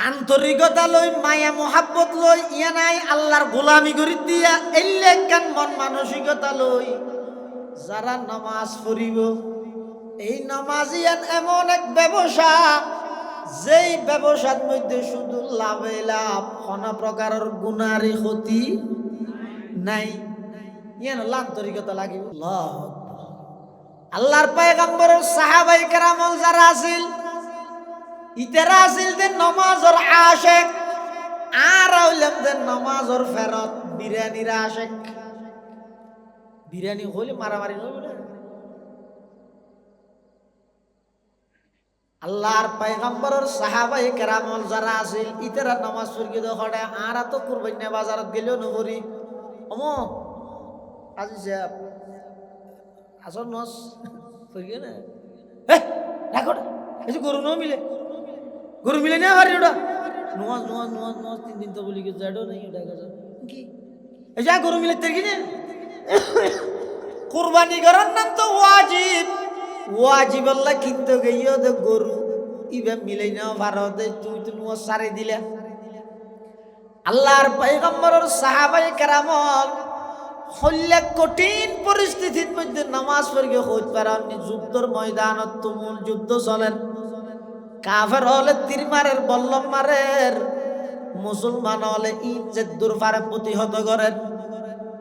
আন্তরিকতা লই মায়া মোহাব্বত লই ইয়া নাই আল্লাহর গোলামি করি দিয়া এলে কান মন মানসিকতা লই যারা নামাজ পড়িব এই নামাজিয়ান এমন এক ব্যবসা যেই ব্যবসার মধ্যে শুধু লাভে লাভ কোন প্রকারের গুনারি ক্ষতি নাই ইয়ান আন্তরিকতা লাগিব আল্লাহর পয়গম্বরের সাহাবায়ে কেরামল যারা আছিল ইতারা আছিল যে নামাজের আশিক আর হইলাম যে নামাজের ফেরত বিরিয়ানির আশিক বিরিয়ানি হইলে মারামারি হইব না আল্লাহর পয়গম্বরের সাহাবায়ে কেরামল যারা আছিল ইতারা নামাজ পড়ি দেখে আর তো কুরবানি বাজারত গেলেও নকরি ওমো আজি সাহেব আসল নস পড়ি না হে রাখো এই গরু ন মিলে গরু মিলে না পারি ওটা নমাজ নমাজ নমাজ নমাজ 3 দিন তো বলি কি জাডো নাই ওটা কি এই যা গরু মিলে তের কি না কুরবানি করার নাম তো ওয়াজিব ওয়াজিব আল্লাহ কিন্তু গইও তো গরু ইবে মিলে না ভারতে তুই তো নমাজ সারে দিলে আল্লাহর পয়গম্বরের সাহাবায়ে কেরামল হল্লে কঠিন পরিস্থিতির মধ্যে নামাজ পড়ে হইতে পারেননি যুদ্ধের ময়দানত তুমুল যুদ্ধ চলেন কাফের হলে তীর মারের বল্লম মারের মুসলমান হলে ইজ্জত দুরফারে প্রতিহত করেন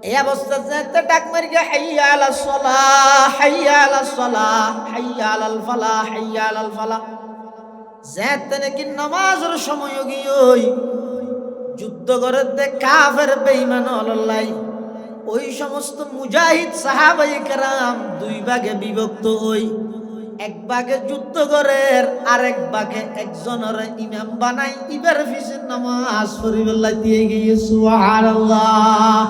এই অবস্থা যেতে ডাক মারি গে হাইয়া আলাস সালাহ হাইয়া আলাস সালাহ হাইয়া আলাল ফালাহ হাইয়া আলাল ফালাহ যেতে নাকি নামাজের সময় গিয়ে যুদ্ধ করে দে কাফের বেঈমান হল্লাই ওই সমস্ত মুজাহিদ সাহাবায়ে কেরাম দুই ভাগে বিভক্ত হই এক ভাগে যুদ্ধ করে আর এক ভাগে একজনের ইমাম বানাই ইবার ফিসের নামাজ পড়িবেলা দিয়ে গিয়ে সুবহানাল্লাহ।